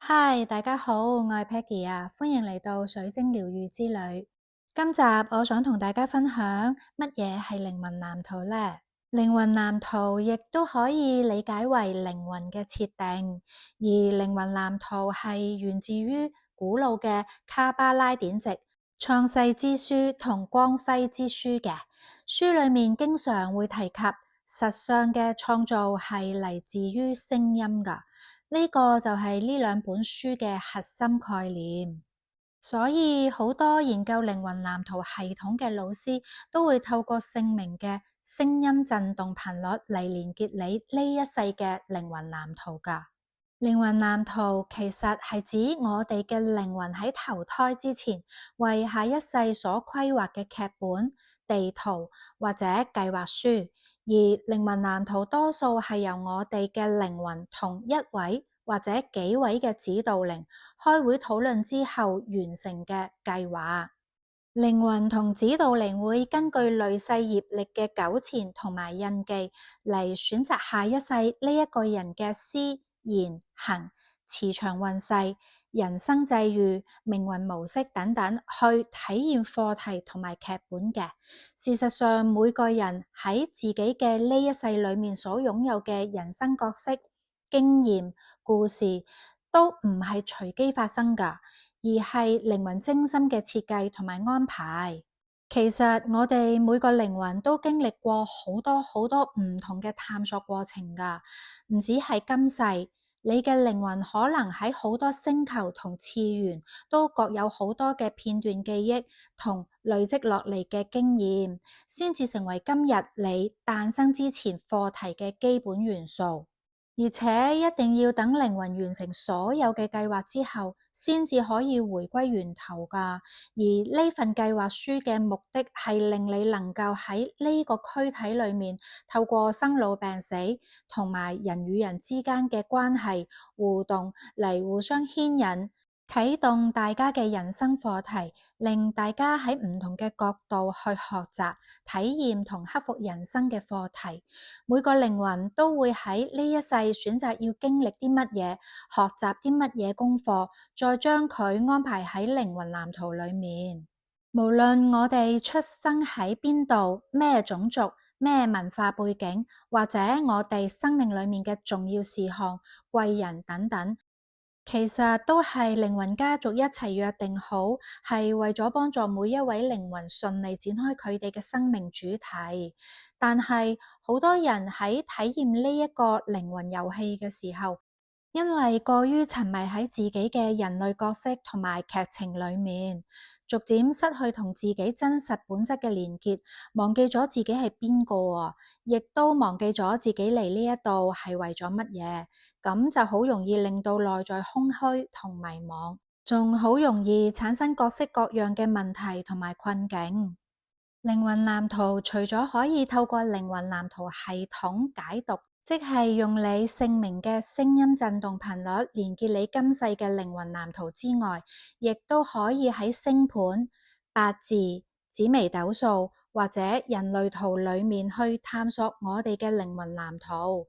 嗨，大家好，我係 Peggy 啊，歡迎嚟到水晶療癒之旅。今集我想同大家分享乜嘢係靈魂藍圖呢？靈魂藍圖亦都可以理解為靈魂嘅設定，而靈魂藍圖係源自於古老嘅卡巴拉典籍、創世之書同光輝之書嘅。書裏面經常會提及實相嘅創造係嚟自於聲音㗎。呢個就係呢兩本書嘅核心概念，所以好多研究靈魂藍圖系統嘅老師都會透過姓名嘅聲音震動頻率嚟連結你呢一世嘅靈魂藍圖㗎。靈魂藍圖其實係指我哋嘅靈魂喺投胎之前為下一世所規劃嘅劇本、地圖或者計劃書，而靈魂藍圖多數係由我哋嘅靈魂同一位或者幾位嘅指導靈開會討論之後完成嘅計劃。靈魂同指導靈會根據累世業力嘅糾纏同埋印記嚟選擇下一世呢一個人嘅思言行、磁場運勢、人生際遇、命運模式等等，去體驗課題同埋劇本嘅。事實上，每個人喺自己嘅呢一世裏面所擁有嘅人生角色、經驗、故事，都唔係隨機發生㗎，而係靈魂精心嘅設計同埋安排。其實我哋每個靈魂都經歷過好多好多唔同嘅探索過程㗎，唔止係今世，你嘅靈魂可能喺好多星球同次元都各有好多嘅片段記憶同累積落嚟嘅經驗，先至成為今日你誕生之前課題嘅基本元素。而且一定要等靈魂完成所有嘅計劃之後，先至可以回歸源頭㗎。而呢份計劃書嘅目的係令你能夠喺呢個軀體裏面，透過生老病死同埋人與人之間嘅關係互動嚟互相牽引，啟動大家嘅人生課題，令大家喺唔同嘅角度去學習、體驗同克服人生嘅課題。每個靈魂都會喺呢一世選擇要經歷啲乜嘢，學習啲乜嘢功課，再將佢安排喺靈魂藍圖裏面。無論我哋出生喺邊度、咩種族、咩文化背景，或者我哋生命裏面嘅重要事項、貴人等等，其實都係靈魂家族一齊約定好，係為咗幫助每一位靈魂順利展開佢哋嘅生命主題。但係好多人喺體驗呢一個靈魂遊戲嘅時候，因為過於沉迷喺自己嘅人類角色同埋劇情裏面，逐漸失去同自己真實本質嘅連結，忘記咗自己係邊個啊，亦都忘記咗自己嚟呢一度係為咗乜嘢，咁就好容易令到內在空虛同迷惘，仲好容易產生各式各樣嘅問題同埋困境。靈魂藍圖除咗可以透過靈魂藍圖系統解讀，即係用你姓名嘅聲音震動頻率連結你今世嘅靈魂藍圖之外，亦都可以喺星盤、八字、紫微斗數或者人類圖裏面去探索我哋嘅靈魂藍圖。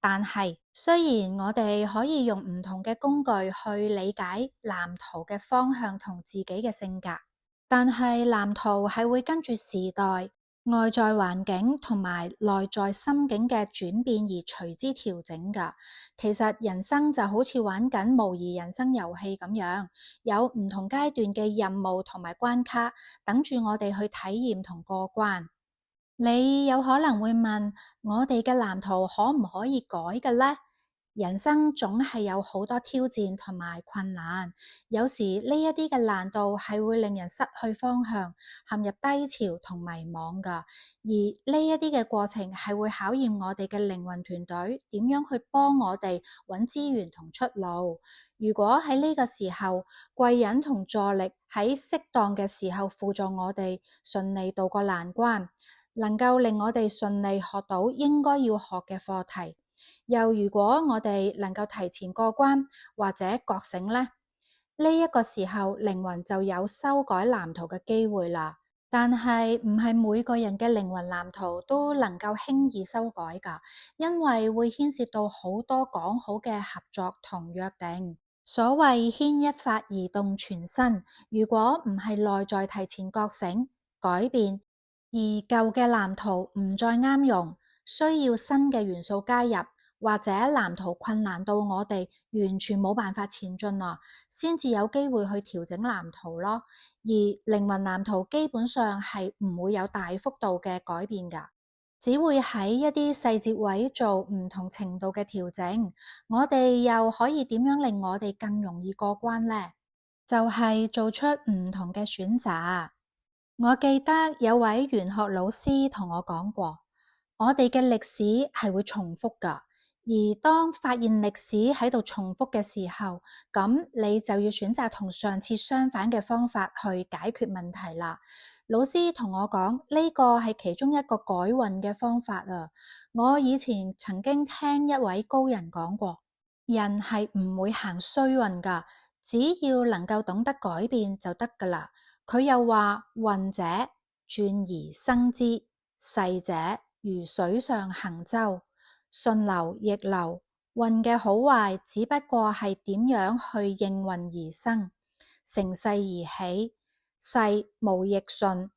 但係雖然我哋可以用唔同嘅工具去理解藍圖嘅方向同自己嘅性格，但係藍圖係會跟住時代、外在環境同埋內在心境嘅轉變而隨之調整㗎。其實人生就好似玩緊模擬人生遊戲咁樣，有唔同階段嘅任務同埋關卡，等住我哋去體驗同過關。你有可能會問，我哋嘅藍圖可唔可以改嘅呢？人生總係有好多挑戰同埋困難，有時呢一啲嘅難度係會令人失去方向，陷入低潮同迷惘㗎。而呢一啲嘅過程係會考驗我哋嘅靈魂團隊點樣去幫我哋揾資源同出路。如果喺呢個時候，貴人同助力喺適當嘅時候輔助我哋順利渡過難關，能夠令我哋順利學到應該要學嘅課題。又如果我哋能夠提前過關或者覺醒呢，呢一個時候靈魂就有修改藍圖嘅機會啦。但係唔係每個人嘅靈魂藍圖都能夠輕易修改㗎，因為會牽涉到好多講好嘅合作同約定。所謂牽一髮而動全身，如果唔係內在提前覺醒改變，而舊嘅藍圖唔再啱用，需要新嘅元素加入，或者藍圖困難到我哋完全冇辦法前進啊，先至有機會去調整藍圖咯。而靈魂藍圖基本上係唔會有大幅度嘅改變㗎，只會喺一啲細節位做唔同程度嘅調整。我哋又可以點樣令我哋更容易過關呢？就係做出唔同嘅選擇。我記得有位玄學老師同我講過，我哋嘅歷史係會重複㗎，而當發現歷史喺度重複嘅時候，咁你就要選擇同上次相反嘅方法去解決問題啦。老師同我講，呢個係其中一個改運嘅方法啊。我以前曾經聽一位高人講過，人係唔會行衰運㗎，只要能夠懂得改變就得㗎啦。佢又話，運者轉而生之，逝者如水上行舟，順流逆流。運嘅好壞只不過係點樣去應運而生，乘勢而起，勢無逆順，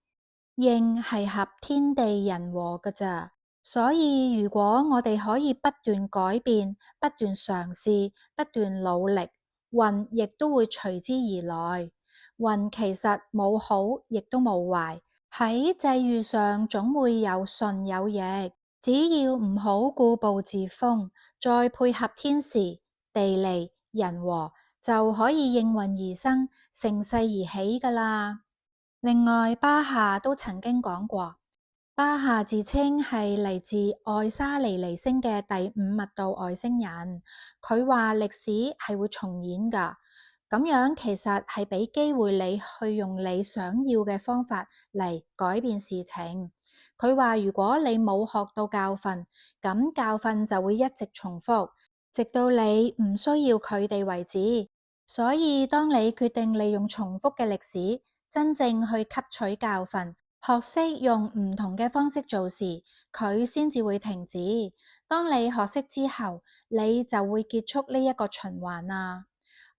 應係合天地人和㗎咋。所以如果我哋可以不斷改變，不斷嘗試，不斷努力，運亦都會隨之而來。運其實冇好，亦都冇壞，喺際遇上總會有順有逆，只要唔好固步自封，再配合天時、地利、人和，就可以應運而生，乘勢而起㗎喇。另外，巴夏都曾經講過，巴夏自稱係嚟自愛沙尼尼星嘅第五密度外星人，佢話歷史係會重演㗎。咁樣其實係俾機會你去用你想要嘅方法嚟改變事情。佢話如果你冇學到教訓，咁教訓就會一直重複，直到你唔需要佢哋為止。所以當你決定利用重複嘅歷史，真正去吸取教訓，學識用唔同嘅方式做事，佢先至會停止。當你學識之後，你就會結束呢一個循環啊。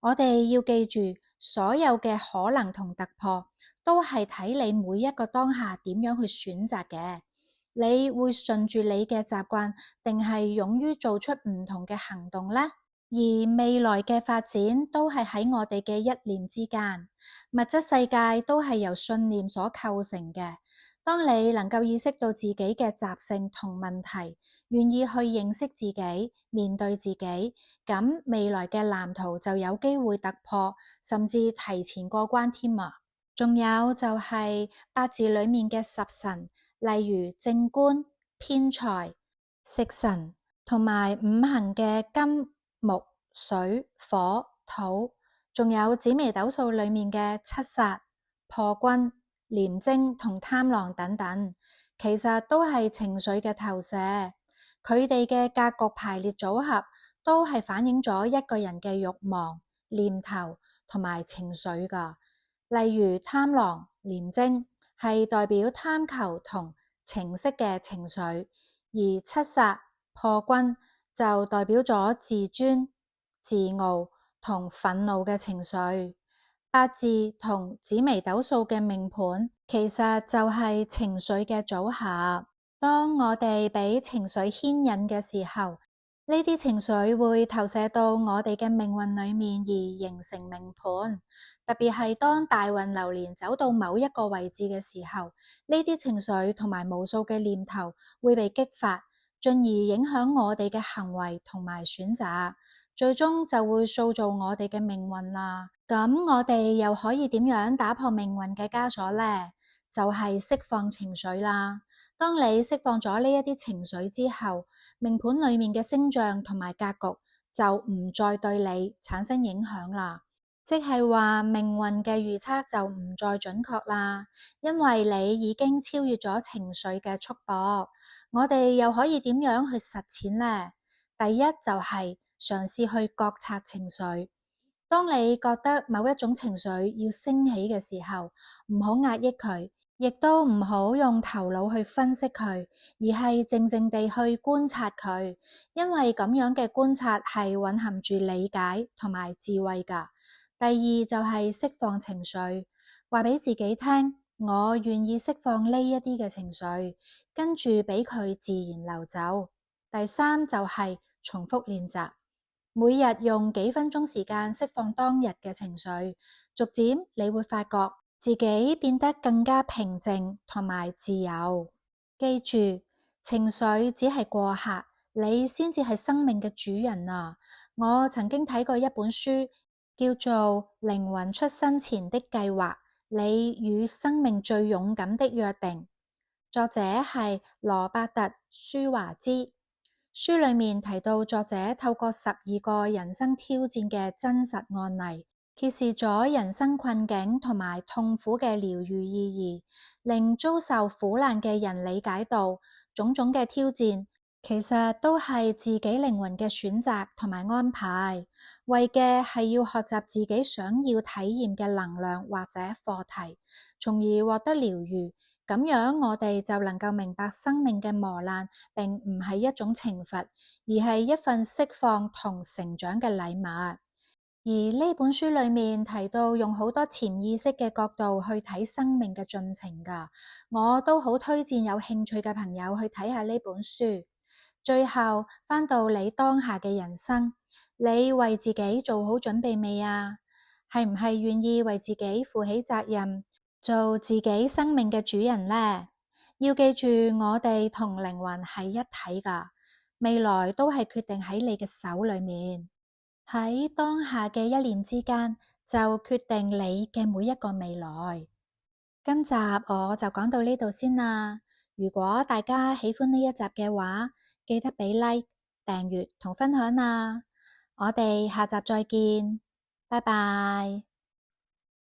我哋要記住，所有嘅可能同突破，都係睇你每一個當下點樣去選擇嘅。你會順住你嘅習慣，定係勇於做出唔同嘅行動呢？而未來嘅發展都係喺我哋嘅一念之間。物質世界都係由信念所構成嘅。當你能夠意識到自己嘅習性同問題，願意去認識自己，面對自己，咁未來嘅藍圖就有機會突破，甚至提前過關添啊！仲有就係八字裏面嘅十神，例如正官、偏財、食神，同埋五行嘅金、木、水、火、土，仲有紫微斗數裏面嘅七殺、破軍、廉貞同貪狼等等，其實都係情緒嘅投射。佢哋嘅格局排列組合，都係反映咗一個人嘅慾望、念頭同埋情緒㗎。例如貪狼、廉貞係代表貪求同情色嘅情緒，而七殺、破軍就代表咗自尊、自傲同憤怒嘅情緒。八字同紫微斗數嘅命盤，其實就係情緒嘅組合。當我哋俾情緒牽引嘅時候，呢啲情緒會投射到我哋嘅命運裏面而形成命盤。特別係當大運流年走到某一個位置嘅時候，呢啲情緒同埋無數嘅念頭會被激發，進而影響我哋嘅行為同埋選擇，最終就會塑造我哋嘅命運啦。咁我哋又可以點樣打破命運嘅枷鎖呢？就係釋放情緒啦。當你釋放咗呢一啲情緒之後，命盤裏面嘅星象同埋格局就唔再對你產生影響啦。即係話命運嘅預測就唔再準確啦，因為你已經超越咗情緒嘅束縛。我哋又可以點樣去實踐呢？第一就係嘗試去覺察情緒。當你覺得某一種情緒要升起嘅時候，唔好壓抑佢，亦都唔好用頭腦去分析佢，而係靜靜地去觀察佢，因為咁樣嘅觀察係蘊含住理解同埋智慧㗎。第二就係釋放情緒，話俾自己聽，我願意釋放呢一啲嘅情緒，跟住俾佢自然流走。第三就係重複練習，每日用幾分鐘時間釋放當日嘅情緒，逐漸你會發覺自己變得更加平靜同埋自由。記住，情緒只係過客，你先至係生命嘅主人啊！我曾經睇過一本書，叫做《靈魂出生前的計劃》，你與生命最勇敢的約定，作者係羅伯特·舒華茲。書裏面提到作者透過12個人生挑戰嘅真實案例，揭示咗人生困境同埋痛苦嘅療癒意義，令遭受苦難嘅人理解到種種嘅挑戰其實都係自己靈魂嘅選擇同埋安排，為嘅係要學習自己想要體驗嘅能量或者課題，從而獲得療癒。咁樣我哋就能夠明白生命嘅磨難並唔係一種懲罰，而係一份釋放同成長嘅禮物。而呢本書裏面提到用好多潛意識嘅角度去睇生命嘅進程㗎，我都好推薦有興趣嘅朋友去睇下呢本書。最後返到你當下嘅人生，你為自己做好準備未啊？係唔係願意為自己負起責任，做自己生命嘅主人呢？要記住，我哋同靈魂係一體㗎，未來都係決定喺你嘅手裏面，喺當下嘅一念之間就決定你嘅每一個未來。今集我就講到呢度先啦。如果大家喜歡呢一集嘅話，記得俾 like、訂閱同分享啊！我哋下集再見，拜拜。